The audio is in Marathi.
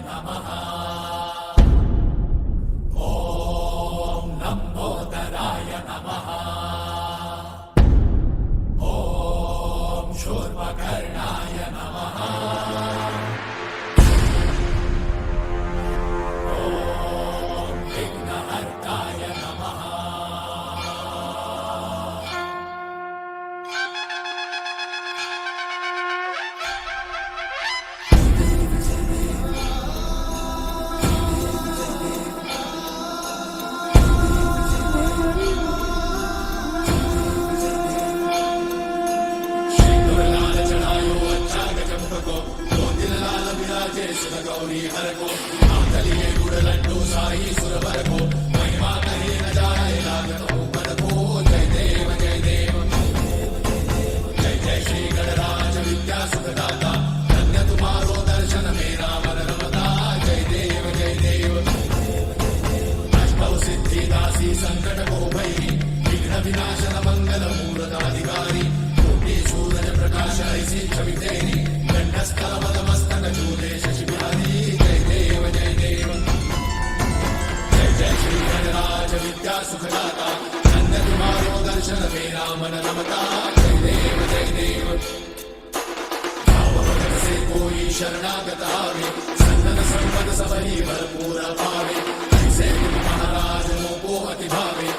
नमः। ॐ लम्बोदराय नमः। ॐ शूर्पकर्णाय नमः। ॐ विघ्नहर्ताय नमः। गौरी हर को आंतलिए गुड़ लड्डू साई सुरवर को महिमा कहे न जाए लागत ऊपर को। जय देव जय देव जय जय श्री गणराज विद्या सुखदाता धन्य तुम्हारो दर्शन मेरा मन रमता। जय देव जय देव अष्टौ सिद्धि दासी संकट को भई विघ्न विनाशन मंगल मूर्ताधिकारी कोटि सूरज प्रकाश ऐसी छवि तेरी कंठस्थल पदमस्तक झूले शशि विद्या सुखदाता धन्य तुम्हारो दर्शन मेरा मन रमता। जय देव जय देव भाव से कोई शरणागत आवे संतन संपद सबही भरपूर पावे। ऐसे तुम महाराज मोको अति भावे